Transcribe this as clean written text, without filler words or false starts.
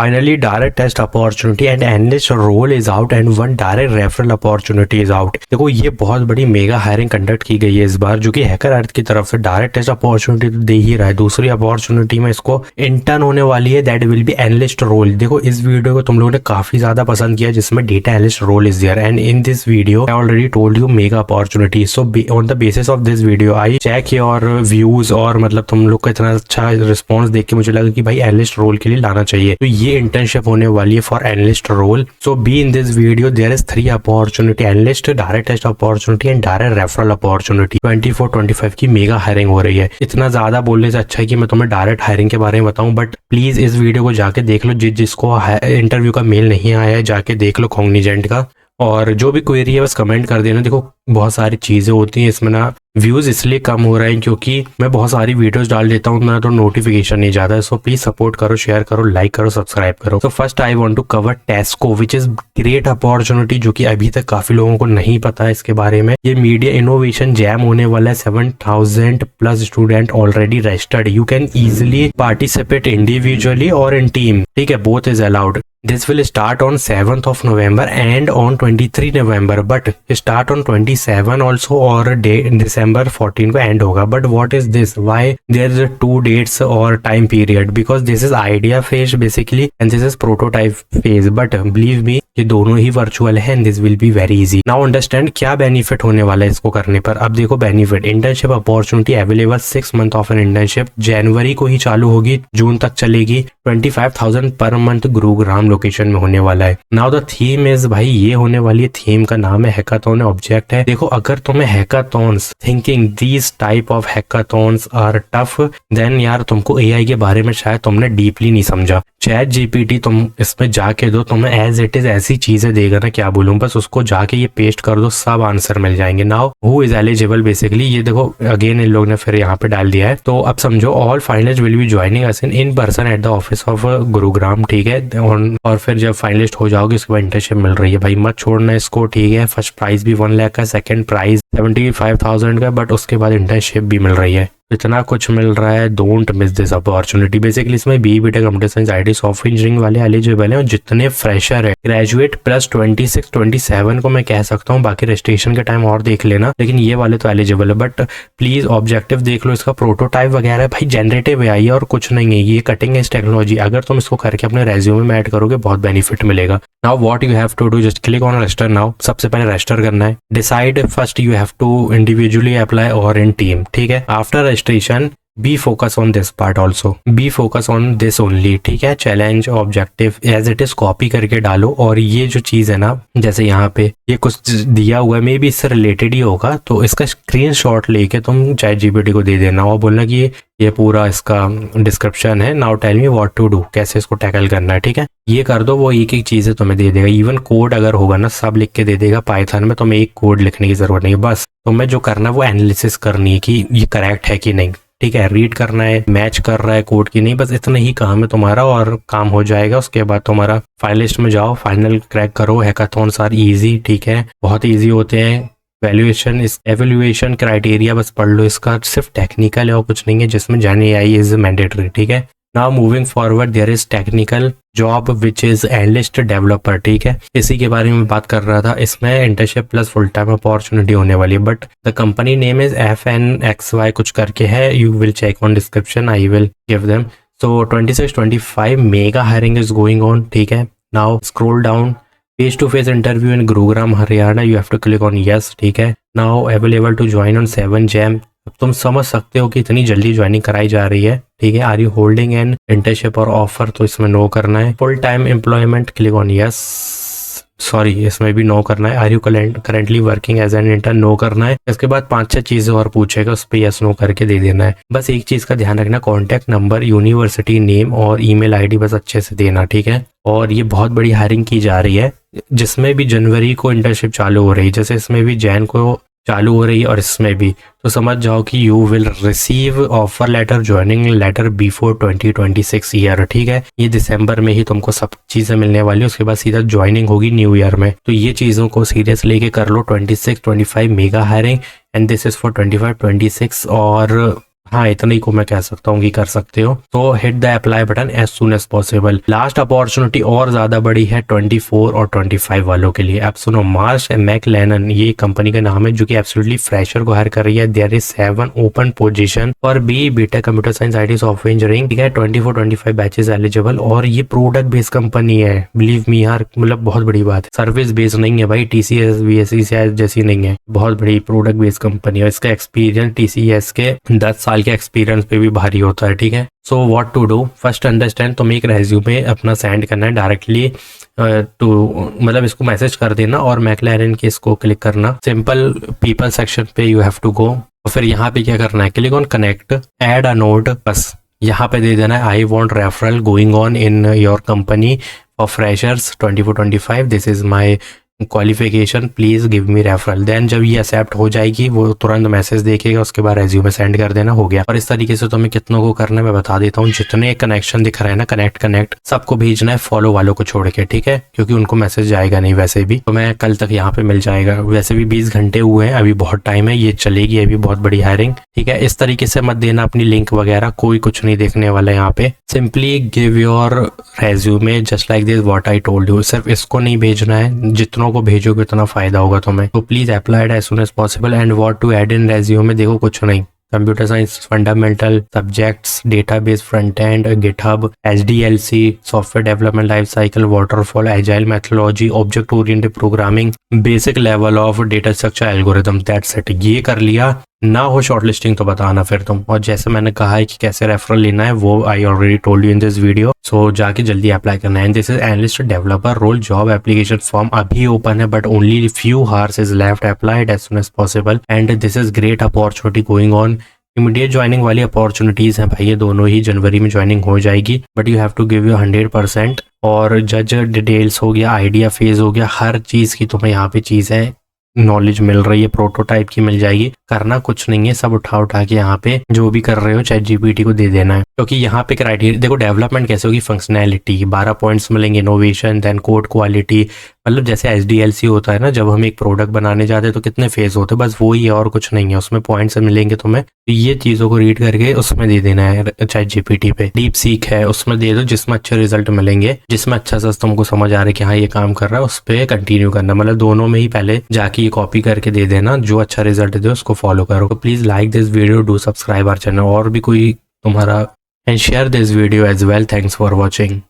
Finally, direct test opportunity and analyst role is out and one direct referral opportunity is out। देखो ये बहुत बड़ी mega hiring conduct की गई है इस बार, जो कि हैकर अर्थ की तरफ से डायरेक्ट टेस्ट अपॉर्चुनिटी तो दे ही रहा है। दूसरी अपॉर्चुनिटी में इसको इंटर्न होने वाली है, that will be analyst role. देखो इस वीडियो को तुम लोगों ने काफी ज्यादा पसंद किया जिसमें data analyst role is there, and in this video I already told you mega opportunity. So on the basis of this video I check your views, और मतलब तुम लोग का इतना अच्छा रिस्पॉन्स देख के मुझे लगा कि भाई एनालिस्ट रोल के लिए लाना चाहिए। तो ये इंटर्नशिप होने वाली है for analyst role. So be in this video there is 3 opportunity, analyst, direct test opportunity and direct referral opportunity. 24-25 की मेगा हायरिंग हो रही है। इतना ज्यादा बोलने से अच्छा है कि मैं तुम्हें डायरेक्ट हायरिंग के बारे में बताऊं, बट प्लीज इस वीडियो को जाके देख लो। जिसको इंटरव्यू का मेल नहीं आया है जाके देख लो कॉग्निजेंट का, और जो भी क्वेरी है बस कमेंट कर देना। देखो बहुत सारी चीज़ें होती हैं इसमें ना, व्यूज़ इसलिए कम हो रहे हैं क्योंकि मैं बहुत सारी वीडियोस डाल देता हूँ ना, तो नोटिफिकेशन नहीं जाता है। सो प्लीज सपोर्ट करो, शेयर करो, लाइक करो, सब्सक्राइब करो। तो first I want to cover Tesco which is great opportunity, जो कि अभी तक काफी लोगों को नहीं पता है इसके बारे में। ये मीडिया इनोवेशन जैम होने वाला है। 7,000 plus student already registered. You can easily participate individually और इन टीम, ठीक है, both is allowed. This will start on 7th of November and on 23 November, but start on 27 also और December 14 को end होगा। But what is this? Why there is 2 dates or time period? Because this is idea phase basically and this is prototype phase. But believe me, ये दोनों ही virtual है and this will be very easy. Now understand क्या benefit होने वाला है इसको करने पर। अब देखो benefit, internship opportunity available 6 month of an internship, जनवरी को ही चालू होगी, जून तक चलेगी। 25,000 पर मंथ गुरुग्राम लोकेशन में होने वाला है। नाउ द थीम इज, भाई ये होने वाली है, थीम का नाम है हैकाथॉन, ऑब्जेक्ट है। देखो अगर तुम्हें hackathons, thinking these type of hackathons are tough, then यार तुमको एआई के बारे में शायद तुमने डीपली नहीं समझा। चैट जीपीटी तुम इसमें जाके दो, तुम्हें एज इट इज ऐसी चीजें देगा ना, क्या बोलूं, बस उसको जाके ये पेस्ट कर दो, सब आंसर मिल जाएंगे। Now who is eligible basically, ये देखो अगेन इन लोग ने फिर यहाँ पे डाल दिया है। तो अब समझो all finalist will be joining us in person at the office of Gurugram, ठीक है। और फिर जब फाइनलिस्ट हो जाओगे उसके बाद इंटर्नशिप मिल रही है। भाई मत छोड़ना इसको, ठीक है। फर्स्ट प्राइज भी 1 लाख का, सेकंड प्राइज 75,000 का, बट उसके बाद इंटर्नशिप भी मिल रही है। इतना कुछ मिल रहा है, don't miss this opportunity. Basically इसमें BTech, computer science, IT, software engineering वाले एलिजिबल हैं, और जितने फ्रेशर है, ग्रेजुएट प्लस 26-27 को मैं कह सकता हूँ, बाकी रजिस्ट्रेशन के टाइम और देख लेना, लेकिन ये वाले तो एलिजिबल है। बट प्लीज ऑब्जेक्टिव देख लो, इसका प्रोटोटाइप वगैरह भाई जनरेटिव AI है और कुछ नहीं है, ये कटिंग एज टेक्नोलॉजी। अगर तुम इसको करके अपने रेज्यूमे में ऐड करोगे बहुत बेनिफिट मिलेगा। Now what you have to do, just click on register now. सबसे पहले रजिस्टर करना है। Decide first you have to individually apply और इन टीम, ठीक है। After registration be focus on this part also, be focus on this only, ठीक है। Challenge objective as it is copy करके डालो, और ये जो चीज है ना, जैसे यहाँ पे ये कुछ दिया हुआ है, मे बी इससे रिलेटेड ही होगा, तो इसका स्क्रीनशॉट लेके तुम चैट जीपीटी को दे देना और बोलना कि ये पूरा इसका डिस्क्रिप्शन है, now tell me what to do, कैसे इसको टैकल करना है, ठीक है। ये कर दो, वो एक एक चीजें तुम्हें दे देगा। इवन कोड अगर होगा ना, सब लिख के दे देगा। पाइथन में तुम्हें एक कोड लिखने की जरूरत नहीं है, बस तुम्हें जो करना है वो एनालिसिस करनी है कि ये करेक्ट है कि नहीं, ठीक है। रीड करना है, मैच कर रहा है कोड की नहीं, बस इतना ही काम है तुम्हारा और काम हो जाएगा। उसके बाद तुम्हारा फाइनलिस्ट में जाओ, फाइनल क्रैक करो। हैकाथॉन्स आर इजी, ठीक है, बहुत इजी होते हैं। वैल्यूएशन, इस एवेल्युएशन क्राइटेरिया बस पढ़ लो, इसका सिर्फ टेक्निकल है और कुछ नहीं है, जिसमें जन AI इज मैंडेटरी, ठीक है। Now moving forward there is technical job which is analyst developer, ठीक है। इसी के बारे में बात कर रहा था। इसमें internship plus full time opportunity होने वाली है, but the company name is FNXY कुछ करके है। You will check on description, I will give them. So 26-25 mega hiring is going on, ठीक है। Now scroll down, face to face interview in Gurugram Haryana, you have to click on yes, ठीक है। Now available to join on 7 Jan। अब तुम समझ सकते हो कि इतनी जल्दी ज्वाइनिंग कराई जा रही है, ठीक है। Are you holding an internship और ऑफर, तो इसमें नो करना है। Full time employment, click on yes, sorry इसमें भी नो करना है। Are you currently working as an intern, no करना है। इसके बाद 5-6 चीजें और पूछेगा, उस पर यस नो करके दे देना है। बस एक चीज का ध्यान रखना, कॉन्टैक्ट नंबर, यूनिवर्सिटी नेम और ईमेल आईडी बस अच्छे से देना, ठीक है। और ये बहुत बड़ी हायरिंग की जा रही है, जिसमें भी जनवरी को इंटर्नशिप चालू हो रही है, जैसे इसमें भी जैन को चालू हो रही है और इसमें भी, तो समझ जाओ कि you will receive offer letter, joining letter before 2026 year, ठीक है। ये दिसंबर में ही तुमको सब चीजें मिलने वाली है, उसके बाद सीधा ज्वाइनिंग होगी न्यू ईयर में। तो ये चीजों को सीरियस लेके कर लो। 26-25 mega hiring and this is for 25-26। और हाँ इतना ही को मैं कह सकता हूँ कि कर सकते हो। तो hit the apply button as soon as possible. Last opportunity और ज्यादा बड़ी है 24 और 25 वालों के लिए। अब सुनो, मार्श मैकलेनन ये कंपनी का नाम है जो कि एब्सोल्युटली फ्रेशर को हायर कर रही है। There is 7 open position for BTech computer science IT software engineering, ठीक है। 24-25 बैचेस एलिजिबल और ये प्रोडक्ट बेस्ड कंपनी है। बिलीव मी यार, मतलब बहुत बड़ी बात है। सर्विस बेस्ड नहीं है भाई, TCS VSE जैसी नहीं है, बहुत बड़ी प्रोडक्ट बेस्ड कंपनी है। इसका एक्सपीरियंस TCS के 10 साल के एक्सपीरियंस पे भी भारी होता है, ठीक है। So what to do, first understand, तुम्हें एक रेज्यूमे अपना सेंड करना है डायरेक्टली टू, मतलब इसको मैसेज कर देना और मैकलेरन के इसको क्लिक करना। सिंपल पीपल सेक्शन पे यू हैव टू गो और फिर यहाँ पे क्या करना है, click on connect, add a note, बस यहाँ पे दे देना है I want referral going on in your company for freshers 24-25, this is my qualification, please give me referral. Then जब ये एक्सेप्ट हो जाएगी वो तुरंत मैसेज देखेगा, उसके बाद रेज्यूमे सेंड कर देना, हो गया। और इस तरीके से तुम्हें कितनों को करना है मैं बता देता हूँ। जितने कनेक्शन दिख रहे हैं ना, कनेक्ट सबको भेजना है, फॉलो वालों को छोड़ के, ठीक है, क्योंकि उनको मैसेज जाएगा नहीं वैसे भी। तो मैं कल तक यहाँ पे मिल जाएगा, वैसे भी 20 घंटे हुए हैं, अभी बहुत टाइम है, ये चलेगी अभी बहुत बड़ी हायरिंग, ठीक है। इस तरीके से मत देना अपनी लिंक वगैरह, कोई कुछ नहीं देखने वाला है यहाँ पे। Simply give your resume just like this what I told you. सिर्फ इसको नहीं भेजना है, जितनों को भेजोगे उतना फायदा होगा तुम्हें। तो please apply as soon as possible. And what to add in resume, देखो कुछ नहीं, computer science fundamental subjects, database, front end, GitHub, HDLC, software development life cycle, waterfall, agile methodology, object oriented programming, basic level of data structure algorithm, that's it. ये कर लिया ना हो shortlisting तो बताना फिर तुम। और जैसे मैंने कहा है कि कैसे रेफरल लेना है वो I already told you in this video, so जाके जल्दी अप्लाई करना है। This is analyst developer role job application form अभी ओपन है but only few hours is left, applied as soon as possible and this is great opportunity going on. Immediate joining वाली opportunities हैं भाई, ये दोनों ही जनवरी में ज्वाइनिंग हो जाएगी, but you have to give you 100%। और जज डिटेल्स हो गया, आइडिया फेज हो गया, हर चीज की तुम्हें यहाँ पे चीजें नॉलेज मिल रही है, प्रोटोटाइप की मिल जाएगी। करना कुछ नहीं है, सब उठा के यहाँ पे जो भी कर रहे हो ChatGPT को दे देना है। क्योंकि यहाँ पे क्राइटेरिया देखो, डेवलपमेंट कैसे होगी, फंक्शनैलिटी 12 पॉइंट्स मिलेंगे, इनोवेशन, देन कोड क्वालिटी, मतलब जैसे HDLC होता है ना, जब हम एक प्रोडक्ट बनाने जाते हैं तो कितने फेज होते हैं, बस वो ही है और कुछ नहीं है, उसमें पॉइंट्स मिलेंगे तुम्हें। तो ये चीज़ों को रीड करके उसमें दे देना है ChatGPT पे। डीप सीक है उसमें दे दो, जिसमें अच्छे रिजल्ट मिलेंगे, जिसमें अच्छा सा तुमको समझ आ रहा है कि हाँ ये काम कर रहा है, उस पर कंटिन्यू करना। मतलब दोनों में ही पहले जाके ये कॉपी करके दे देना, जो अच्छा रिजल्ट दे उसको फॉलो करो। तो please like this video, do subscribe our channel, और भी कोई तुम्हारा, and share this video as well. Thanks for watching.